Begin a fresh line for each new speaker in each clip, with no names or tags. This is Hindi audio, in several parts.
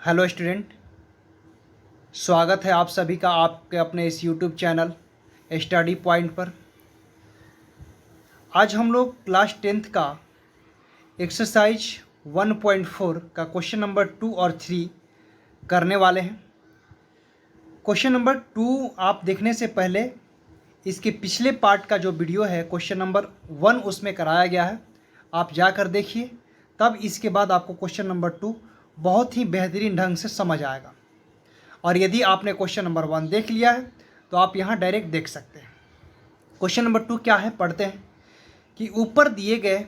हेलो स्टूडेंट, स्वागत है आप सभी का आपके अपने इस यूट्यूब चैनल स्टडी पॉइंट पर। आज हम लोग क्लास 10th का एक्सरसाइज 1.4 का क्वेश्चन नंबर 2 और 3 करने वाले हैं। क्वेश्चन नंबर 2 आप देखने से पहले इसके पिछले पार्ट का जो वीडियो है क्वेश्चन नंबर 1 उसमें कराया गया है, आप जाकर देखिए, तब इसके बाद आपको क्वेश्चन नंबर 2 बहुत ही बेहतरीन ढंग से समझ आएगा। और यदि आपने क्वेश्चन नंबर 1 देख लिया है तो आप यहाँ डायरेक्ट देख सकते हैं। क्वेश्चन नंबर 2 क्या है, पढ़ते हैं कि ऊपर दिए गए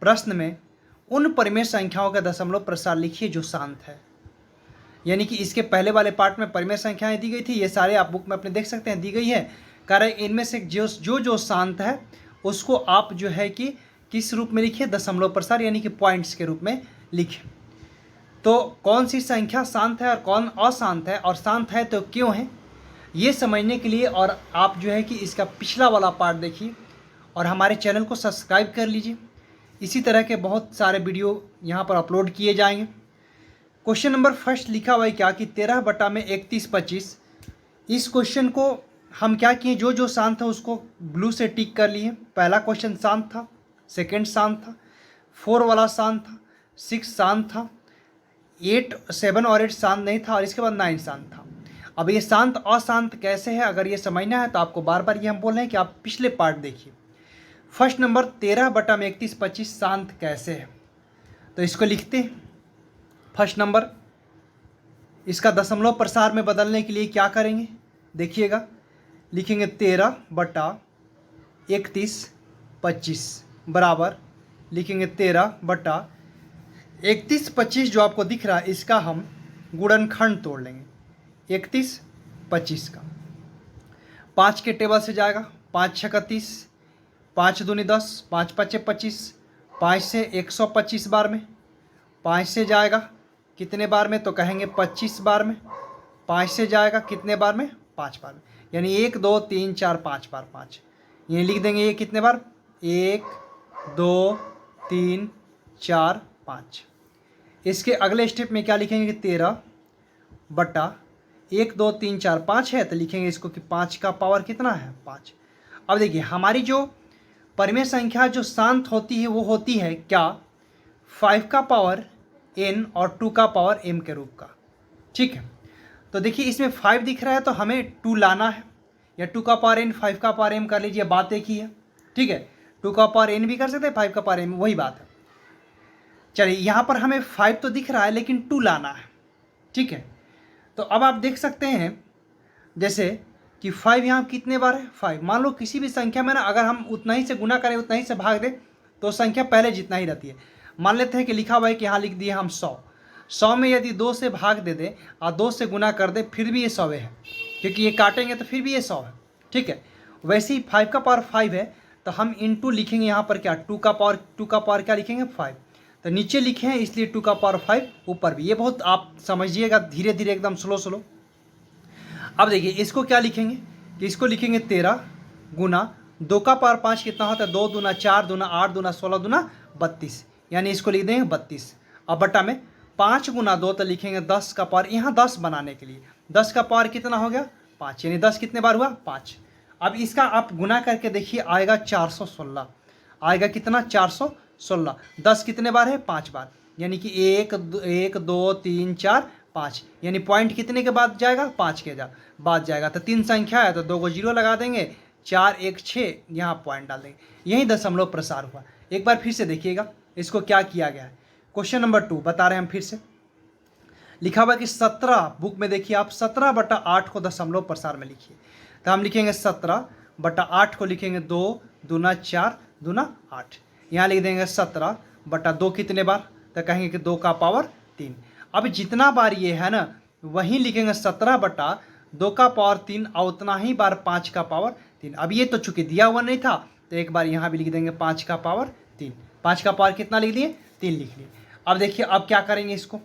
प्रश्न में उन परिमेय संख्याओं का दशमलव प्रसार लिखिए जो शांत है। यानी कि इसके पहले वाले पार्ट में परिमेय संख्याएं दी गई थी, ये सारे आप बुक में अपने देख सकते हैं दी गई है। कारण इनमें से जो शांत है उसको आप जो है कि किस रूप में लिखिए, दशमलव प्रसार यानी कि पॉइंट्स के रूप में लिखिए। तो कौन सी संख्या शांत है और कौन अशांत है, और शांत है तो क्यों है, ये समझने के लिए और आप जो है कि इसका पिछला वाला पार्ट देखिए और हमारे चैनल को सब्सक्राइब कर लीजिए। इसी तरह के बहुत सारे वीडियो यहाँ पर अपलोड किए जाएंगे। क्वेश्चन नंबर फर्स्ट लिखा हुआ है क्या कि 13/31/25। इस क्वेश्चन को हम क्या किए, जो शांत था उसको ब्लू से टिक कर लिए। पहला क्वेश्चन शांत था, सेकेंड शांत था, 4 वाला शांत था, 6 शांत था, 8, 7 और 8 शांत नहीं था, और इसके बाद 9 शांत था। अब ये शांत अशांत कैसे है, अगर ये समझना है तो आपको बार बार ये हम बोल रहे हैं कि आप पिछले पार्ट देखिए। फर्स्ट नंबर 13/31/25 शांत कैसे है, तो इसको लिखते हैं। फर्स्ट नंबर इसका दशमलव प्रसार में बदलने के लिए क्या करेंगे, देखिएगा, लिखेंगे 13/31/25 बराबर लिखेंगे 13/31/25 जो आपको दिख रहा है इसका हम गुणनखंड तोड़ लेंगे। 31/25 का 5 के टेबल से जाएगा, 5 × 6 = 30, 5 दूनी 10, 5 × 5 = 25, 5 से 125 बार में, 5 से जाएगा कितने बार में, तो कहेंगे 25 बार में, 5 से जाएगा कितने बार में, 5 बार में, यानी 1 2 3 4 5 बार 5, ये लिख देंगे। ये कितने बार, 1 2 3 4 5। इसके अगले स्टेप में क्या लिखेंगे कि 13/1 2 3 4 5 है, तो लिखेंगे इसको कि 5 का पावर कितना है, 5। अब देखिए हमारी जो परिमेय संख्या जो शांत होती है वो होती है क्या, 5 का पावर n और 2 का पावर m के रूप का। ठीक है, तो देखिए इसमें 5 दिख रहा है तो हमें 2 लाना है, या 2 का पावर n 5 का पावर m कर लीजिए, बात एक ही है। ठीक है, 2 का पावर n भी कर सकते हैं, 5 का पावर m, वही बात है। चलिए यहाँ पर हमें 5 तो दिख रहा है लेकिन 2 लाना है। ठीक है, तो अब आप देख सकते हैं जैसे कि 5 यहाँ कितने बार है, 5। मान लो किसी भी संख्या में ना अगर हम उतना ही से गुना करें, उतना ही से भाग दें, तो संख्या पहले जितना ही रहती है। मान लेते हैं कि लिखा हुआ है कि यहाँ लिख दिए हम 100 में यदि 2 से भाग दे दें और 2 से गुना कर दें फिर भी ये 100 है, क्योंकि ये काटेंगे तो फिर भी ये 100 है। ठीक है, वैसे ही 5 का पावर 5 है तो हम इंटू लिखेंगे यहाँ पर क्या, 2 का पावर क्या लिखेंगे, 5। तो नीचे लिखे हैं इसलिए 2 का पावर 5, ऊपर भी। ये बहुत आप समझिएगा, धीरे धीरे एकदम स्लो। अब देखिए इसको क्या लिखेंगे कि इसको लिखेंगे 13 गुना 2 का पावर 5 कितना होता है, 2 दूना 4 दूना 8 दूना 16 दूना 32, यानी इसको लिख देंगे 32। अब बटा में 5 गुना 2 तो लिखेंगे 10 का पावर, यहाँ 10 बनाने के लिए 10 का पावर कितना हो गया, 5, यानी 10 कितने बार हुआ, 5। अब इसका आप गुना करके देखिए आएगा 416, आएगा कितना, 416। 10 कितने बार है, 5 बार, यानी कि 1 2 3 4 5, यानी पॉइंट कितने के बाद जाएगा, 5 के बाद जाएगा। तो 3 संख्या है तो 2 को 0 लगा देंगे, 4 1 6 यहाँ पॉइंट डाल देंगे, यही दशमलव प्रसार हुआ। एक बार फिर से देखिएगा इसको क्या किया गया है। क्वेश्चन नंबर 2 बता रहे हैं हम फिर से, लिखा हुआ कि 17, बुक में देखिए आप 17/8 को दशमलव प्रसार में लिखिए। तो हम लिखेंगे 17/8 को लिखेंगे 2 दूना 4 दूना 8, यहाँ लिख देंगे 17/2 कितने बार, तो कहेंगे कि 2 का पावर 3। अब जितना बार ये है ना वहीं लिखेंगे 17/2 का पावर 3, और उतना ही बार 5 का पावर 3। अब ये तो चूंकि दिया हुआ नहीं था तो एक बार यहाँ भी लिख देंगे 5 का पावर 3। 5 का पावर कितना लिख लिए, 3 लिख लिए। अब देखिए अब क्या करेंगे इसको,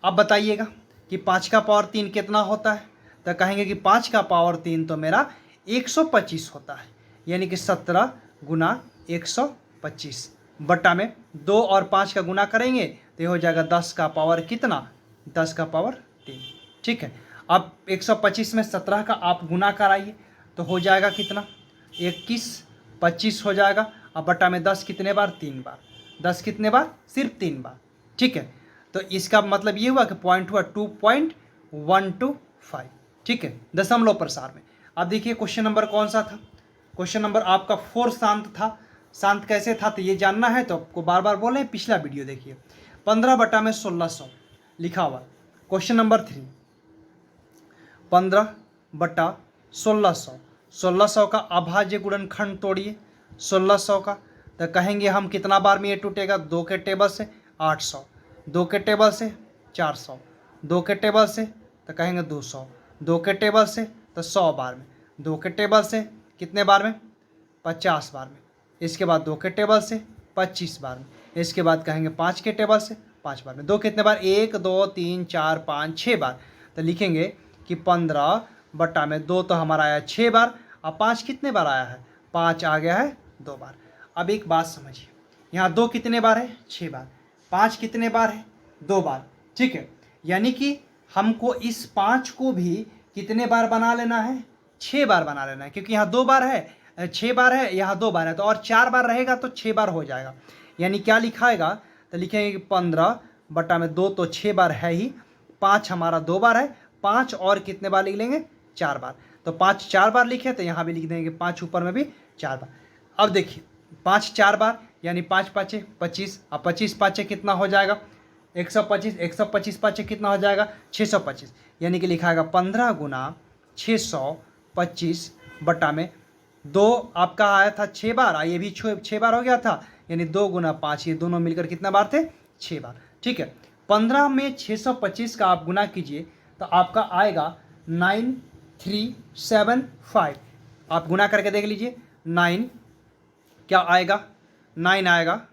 अब बताइएगा कि 5 का पावर 3 कितना होता है, तो कहेंगे कि 5 का पावर 3 तो मेरा 125 होता है, यानी कि 17 गुना 125 में 2 और 5 का गुना करेंगे तो ये हो जाएगा 10 का पावर कितना, 10 का पावर 3। ठीक है, अब 125 में 17 का आप गुना कराइए तो हो जाएगा कितना, 21, 25 हो जाएगा। अब बटा में 10 कितने बार, 3 बार। 10 कितने बार, सिर्फ 3 बार। ठीक है, तो इसका मतलब ये हुआ कि पॉइंट हुआ 2.125। ठीक है, दशमलव प्रसार में। अब देखिए क्वेश्चन नंबर कौन सा था, क्वेश्चन नंबर आपका 4 शांत था। शांत कैसे था तो ये जानना है तो आपको बार बार बोले, पिछला वीडियो देखिए। 15 बटा में 1600 लिखा हुआ। क्वेश्चन नंबर 3, 15 बटा 1600, 1600 का अभाज्य गुणनखंड तोड़िए 1600 का। तो कहेंगे हम कितना बार में ये टूटेगा, 2 के टेबल से 800, 2 के टेबल से 400, 2 के टेबल से तो कहेंगे 200, 2 के टेबल से तो 100 बार में, 2 के टेबल से कितने बार में, 50 बार में। इसके बाद 2 के टेबल से 25 बार में। इसके बाद कहेंगे 5 के टेबल से 5 बार में। 2 कितने बार, 1 2 3 4 5 6 बार। तो लिखेंगे कि 15 बटा में 2 तो हमारा आया 6 बार। अब 5 कितने बार आया है, 5 आ गया है 2 बार। अब एक बात समझिए, यहाँ 2 कितने बार है, 6 बार। 5 कितने बार है, 2 बार। ठीक है, यानी कि हमको इस 5 को भी कितने बार बना लेना है, 6 बार बना लेना है। क्योंकि यहाँ 2 बार है, 6 बार है, यहाँ 2 बार है, तो और 4 बार रहेगा तो 6 बार हो जाएगा। यानी क्या लिखाएगा, तो लिखेंगे कि 15 बटा में 2 तो 6 बार है ही, 5 हमारा 2 बार है, 5 और कितने बार लिख लेंगे, 4 बार। तो 5 4 बार लिखे तो यहाँ भी लिख देंगे 5 ऊपर में भी 4 बार। अब देखिए 5 4 बार यानी 5 5 25। अब 25 5 कितना हो जाएगा, 125, 125 5 कितना हो जाएगा, 625। यानी कि लिखाएगा 15 गुना 625 बटा में 2 आपका आया था 6 बार, ये भी 6 बार हो गया था। यानी 2 गुना 5, ये दोनों मिलकर कितना बार थे, 6 बार। ठीक है, 15 में 625 का आप गुना कीजिए तो आपका आएगा 9375। आप गुना करके देख लीजिए, 9 क्या आएगा, 9 आएगा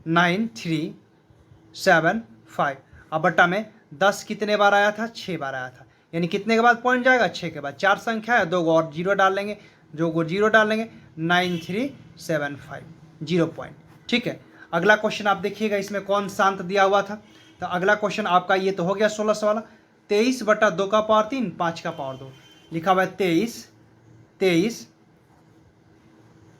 9375। अब बट्टा में 10 कितने बार आया था, 6 बार आया था। यानी कितने के बाद पॉइंट जाएगा, 6 के बाद। 4 संख्या है, 2 और 0 डाल लेंगे, जो को 0 डाल लेंगे, 9375 0 पॉइंट। ठीक है, अगला क्वेश्चन आप देखिएगा, इसमें कौन शांत दिया हुआ था। तो अगला क्वेश्चन आपका ये तो हो गया 1600 वाला। 23 बटा 2 का पावर 3 5 का पावर 2 लिखा हुआ है।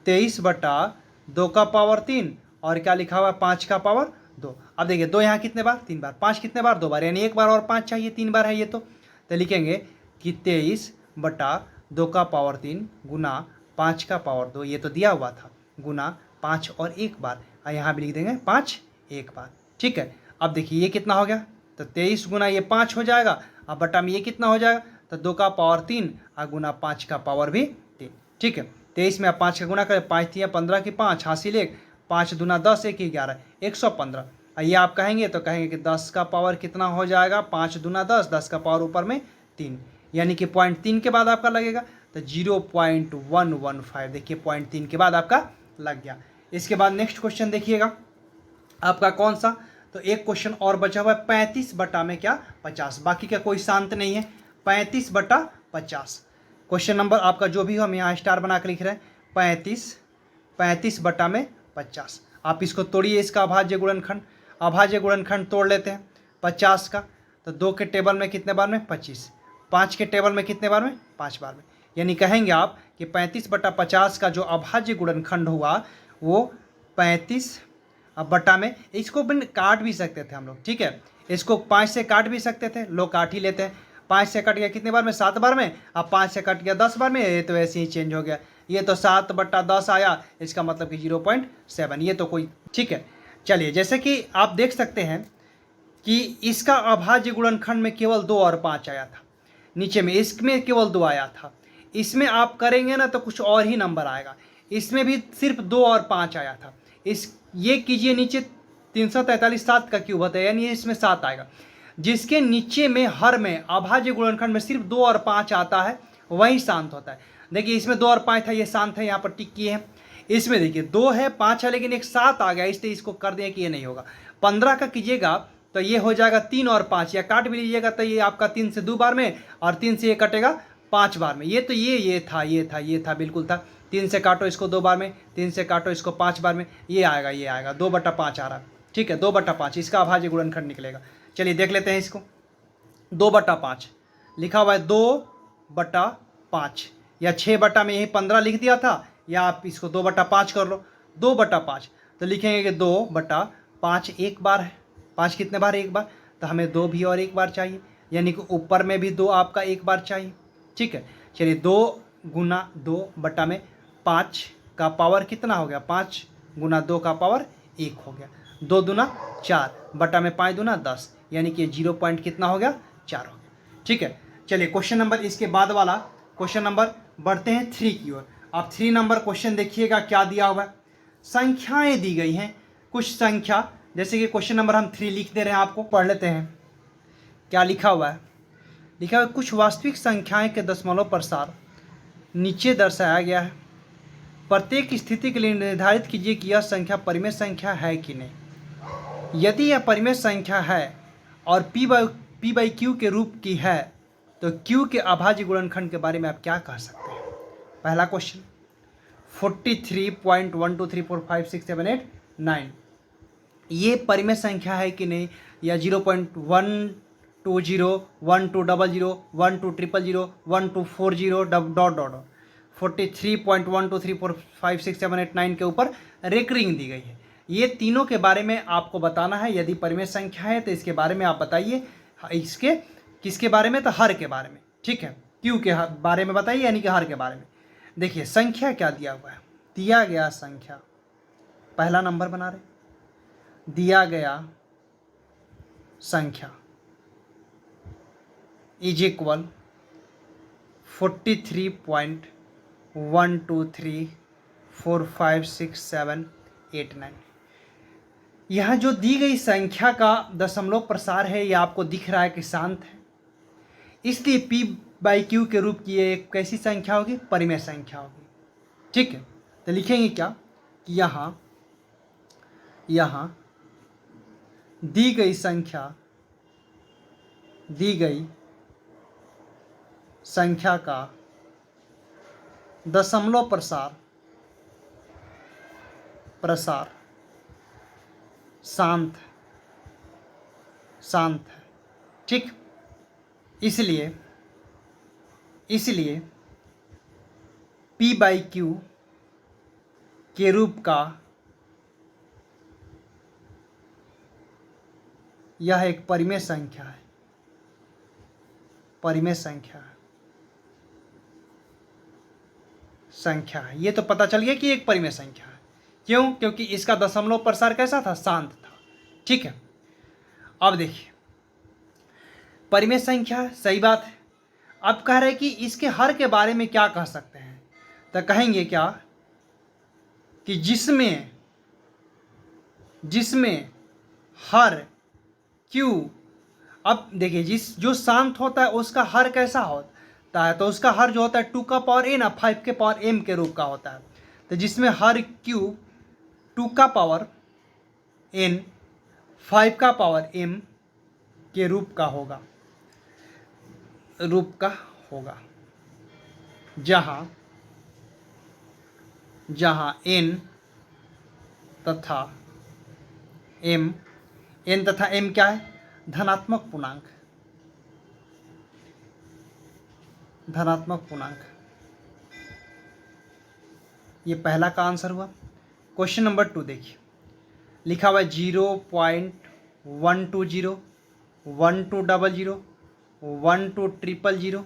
23 बटा 2 का पावर 3 और क्या लिखा हुआ है, 5 का पावर 2। अब देखिए 2 यहाँ कितने बार, 3 बार। 5 कितने बार, 2 बार। यानी 1 बार और 5 चाहिए, 3 बार है ये तो लिखेंगे कि 23 बटा 2 का पावर 3 गुना 5 का पावर 2, ये तो दिया हुआ था, गुना 5 और 1 बार। और यहाँ भी लिख देंगे 5 1 बार। ठीक है, अब देखिए ये कितना हो गया, तो 23 गुना ये 5 हो जाएगा। अब बटा में ये कितना हो जाएगा, तो 2 का पावर 3 और गुना 5 का पावर भी 3। ठीक है, 23 में आप 5 का गुना करें, 5 3 15 की 5 हासिल 1, 5 दूना 10 1 11 115। ये आप कहेंगे तो कहेंगे कि 10 का पावर कितना हो जाएगा, 5 दूना 10, 10 का पावर ऊपर में 3, यानी कि 0.3 के बाद आपका लगेगा तो 0.115। देखिए 0.3 के बाद आपका लग गया। इसके बाद नेक्स्ट क्वेश्चन देखिएगा आपका कौन सा, तो एक क्वेश्चन और बचा हुआ है 35 बटा में क्या 50। बाकी का कोई शांत नहीं है, 35 बटा 50। क्वेश्चन नंबर आपका जो भी हो, हम यहाँ स्टार बना कर लिख रहे हैं 35 बटा में 50। आप इसको तोड़िए, इसका अभाज्य गुणनखंड, अभाज्य गुणनखंड तोड़ लेते हैं 50 का। तो 2 के टेबल में कितने बार में, 25। 5 के टेबल में कितने बार में, 5 बार में। यानी कहेंगे आप कि 35 बटा 50 का जो अभाज्य गुणनखंड हुआ वो 35 बटा में, इसको काट भी सकते थे हम लोग। ठीक है, इसको 5 से काट भी सकते थे, लोग काट ही लेते हैं। 5 से कट गया कितने बार में, 7 बार में। अब 5 से कट गया 10 बार में, ये तो ऐसे ही चेंज हो गया। ये तो 7 बटा 10 आया, इसका मतलब कि 0.7, ये तो कोई। ठीक है, चलिए जैसे कि आप देख सकते हैं कि इसका अभाज्य गुणनखंड में केवल 2 और 5 आया था, नीचे में इसमें केवल 2 आया था। इसमें आप करेंगे ना तो कुछ और ही नंबर आएगा। इसमें भी सिर्फ 2 और 5 आया था। ये कीजिए नीचे 343 7 का क्यूब होता है, यानी इसमें 7 आएगा। जिसके नीचे में हर में अभाज्य गुणनखंड में सिर्फ 2 और 5 आता है वही शांत होता है। देखिए इसमें 2 और 5 था, ये शांत है, यहाँ पर टिक किए हैं। इसमें देखिए 2 है 5 है, लेकिन एक 7 आ गया, इसलिए इसको कर दें कि ये नहीं होगा। 15 का कीजिएगा तो ये हो जाएगा 3 और 5, या काट भी लीजिएगा तो ये आपका 3 से 2 बार में, और 3 से ये कटेगा 5 बार में। ये तो ये था बिल्कुल था। 3 से काटो इसको 2 बार में, 3 से काटो इसको 5 बार में, ये आएगा 2 बटा 5 आ रहा है। ठीक है, 2 बटा 5 इसका अभाज्य गुणनखंड निकलेगा। चलिए देख लेते हैं इसको। 2/5 लिखा हुआ है, 2/5 या 6 में यही 15 लिख दिया था, या आप इसको 2/5 कर लो। 2/5 तो लिखेंगे कि 2/5 एक बार है। 5 कितने बार? एक बार। तो हमें 2 भी और एक बार चाहिए, यानी कि ऊपर में भी 2 आपका एक बार चाहिए। ठीक है, चलिए 2 गुना 2/5 का पावर कितना हो गया? 5 गुना 2 का पावर 1 हो गया। 2 दूना 4 बटा में 5 दूना 10, यानी कि 0 पॉइंट कितना हो गया? 4 हो गया। ठीक है, चलिए क्वेश्चन नंबर, इसके बाद वाला क्वेश्चन नंबर बढ़ते हैं 3 की ओर। आप 3 नंबर क्वेश्चन देखिएगा क्या दिया हुआ है। संख्याएं दी गई हैं, कुछ संख्या, जैसे कि क्वेश्चन नंबर हम 3 लिख दे रहे हैं, आपको पढ़ लेते हैं क्या लिखा हुआ है। लिखा हुआ है, कुछ वास्तविक संख्याएं के दशमलव प्रसार नीचे दर्शाया गया है। प्रत्येक स्थिति के लिए निर्धारित कीजिए कि यह संख्या परिमेय संख्या है कि नहीं। यदि यह परिमेय संख्या है और पी बाई क्यू के रूप की है, तो क्यू के अभाज्य गुणनखंड के बारे में आप क्या कह सकते हैं? पहला क्वेश्चन 43.123456789 ये परिमेय संख्या है कि नहीं, या 0.120 1200 1200 1240 डॉट डॉट 43.123456789 के ऊपर रेकरिंग दी गई है। ये तीनों के बारे में आपको बताना है। यदि परिमेय संख्या है तो इसके बारे में आप बताइए, इसके किसके बारे में? तो हर के बारे में। ठीक है, क्यू के बारे में बताइए, यानी कि हर के बारे में। देखिए संख्या क्या दिया हुआ है, दिया गया संख्या, पहला नंबर बना रहे, दिया गया संख्या इज इक्वल 43.123456789। यह जो दी गई संख्या का दशमलव प्रसार है, यह आपको दिख रहा है कि शांत है, इसलिए पी बाई क्यू के रूप की ये एक कैसी संख्या होगी? परिमेय संख्या होगी। ठीक है, तो लिखेंगे क्या कि यहाँ दी गई संख्या का दशमलव प्रसार शांत है। ठीक, इसलिए पी बाई क्यू के रूप का यह एक परिमेय संख्या है। परिमेय संख्या है, ये तो पता चल गया कि एक परिमेय संख्या है। क्यों? क्योंकि इसका दशमलव प्रसार कैसा था? शांत था। ठीक है, अब देखिए परिमेय संख्या है, सही बात है। अब कह रहे हैं कि इसके हर के बारे में क्या कह सकते हैं, तो कहेंगे क्या कि जिसमें हर क्यू, अब देखिए जो शांत होता है उसका हर कैसा होता है? तो उसका हर जो होता है 2 का पावर n 5 के पावर m के रूप का होता है। तो जिसमें हर क्यू 2 का पावर n 5 का पावर m के रूप का होगा, जहां n तथा m क्या है? धनात्मक पूर्णांक। ये पहला का आंसर हुआ। क्वेश्चन नंबर 2 देखिए, लिखा हुआ है 0.120 1200 1200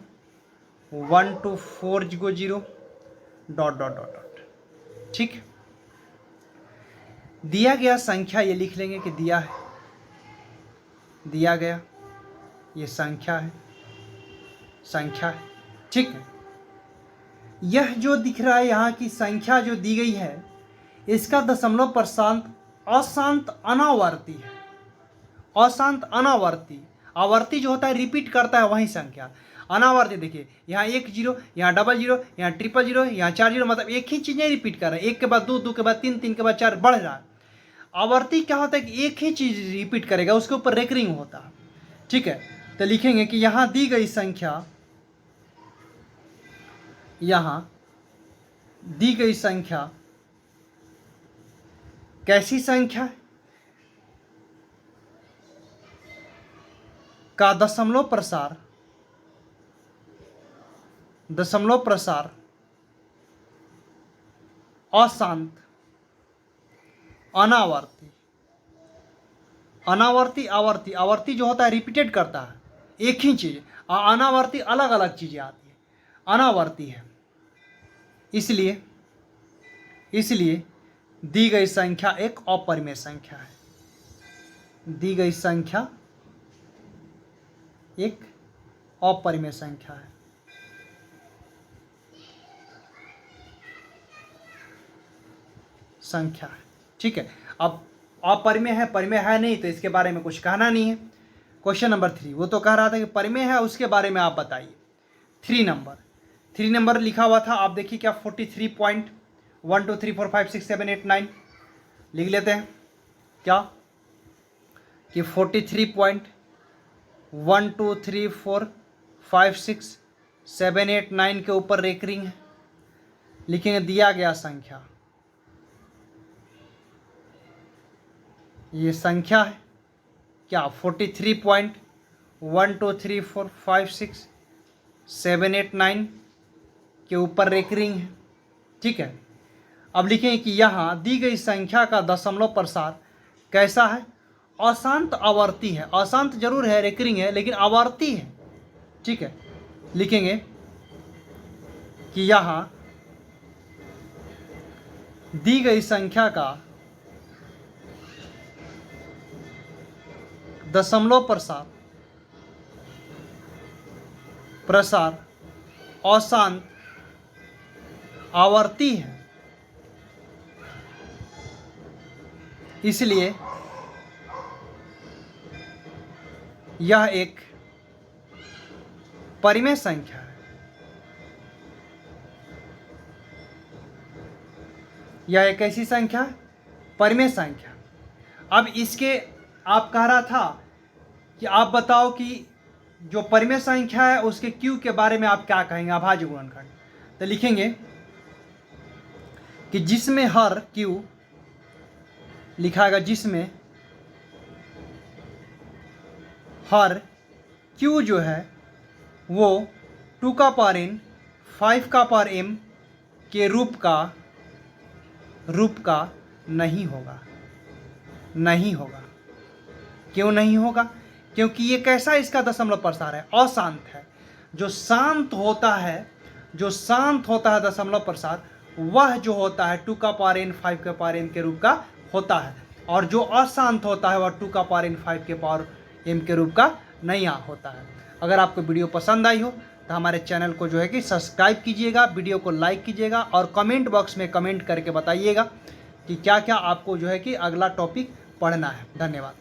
1240 डॉट डॉट डॉट डॉट। ठीक, दिया गया संख्या, ये लिख लेंगे कि दिया गया ये संख्या है। ठीक है, यह जो दिख रहा है यहाँ की संख्या जो दी गई है, इसका दशमलव प्रसार अशांत अनावर्ती है। अशांत अनावर्ती, आवर्ती जो होता है रिपीट करता है वही संख्या। अनावर्ती देखिए, यहाँ 1 0, यहाँ 00, यहाँ 000, यहाँ 40, मतलब एक ही चीज़ें रिपीट कर रहे हैं। 1 के बाद 2, 2 के बाद 3, 3 के बाद 4 बढ़ रहा है। आवर्ती क्या होता है कि एक ही चीज़ रिपीट करेगा, उसके ऊपर रेकरिंग होता है। ठीक है, तो लिखेंगे कि यहाँ दी गई संख्या कैसी संख्या है? का दशमलव प्रसार अशांत, अनावर्ती, आवर्ती, आवर्ती जो होता है रिपीटेड करता है एक ही चीज, अनावर्ती अलग अलग चीजें आती है, अनावर्ती है। इसलिए दी गई संख्या एक अपरिमेय संख्या है। दी गई संख्या एक अपरिमेय संख्या है। ठीक है। अब अपरिमेय है, परिमेय है नहीं, तो इसके बारे में कुछ कहना नहीं है। क्वेश्चन नंबर 3, वो तो कह रहा था कि परिमेय है, उसके बारे में आप बताइए। 3 नंबर लिखा हुआ था, आप देखिए क्या 43.1 2 3 4 5 6 7 8 9 लिख लेते हैं क्या कि 43.1 2 3 4 5 6 7 8 9 के ऊपर रेकरिंग है। लिखेंगे दिया गया संख्या, ये संख्या है क्या 43.1 2 3 4 5 6 7 8 9 के ऊपर रेकरिंग है। ठीक है। अब लिखेंगे कि यहाँ दी गई संख्या का दशमलव प्रसार कैसा है? अशांत आवर्ती है। अशांत जरूर है, रेकरिंग है, लेकिन आवर्ती है। ठीक है। लिखेंगे कि यहाँ दी गई संख्या का दशमलव प्रसार अशांत आवर्ती है, इसलिए यह एक परिमेय संख्या है। यह एक ऐसी संख्या है, परिमेय संख्या। अब इसके आप कह रहा था कि आप बताओ कि जो परिमेय संख्या है उसके क्यू के बारे में आप क्या कहेंगे, अभाज्य गुणनखंड। तो लिखेंगे कि जिसमें हर क्यू लिखाएगा, जिसमें हर क्यू जो है वो 2 का पावर n 5 का पावर m के रूप का नहीं होगा। नहीं होगा। क्यों नहीं होगा? क्योंकि ये कैसा इसका दशमलव प्रसार है? अशांत है। जो शांत होता है दशमलव प्रसार, वह जो होता है 2 का पावर n 5 का पावर m के रूप का होता है, और जो अशांत होता है वह 2 का पावर n 5 के पावर m के रूप का नहीं होता है। अगर आपको वीडियो पसंद आई हो तो हमारे चैनल को जो है कि सब्सक्राइब कीजिएगा, वीडियो को लाइक कीजिएगा, और कमेंट बॉक्स में कमेंट करके बताइएगा कि क्या क्या आपको जो है कि अगला टॉपिक पढ़ना है। धन्यवाद।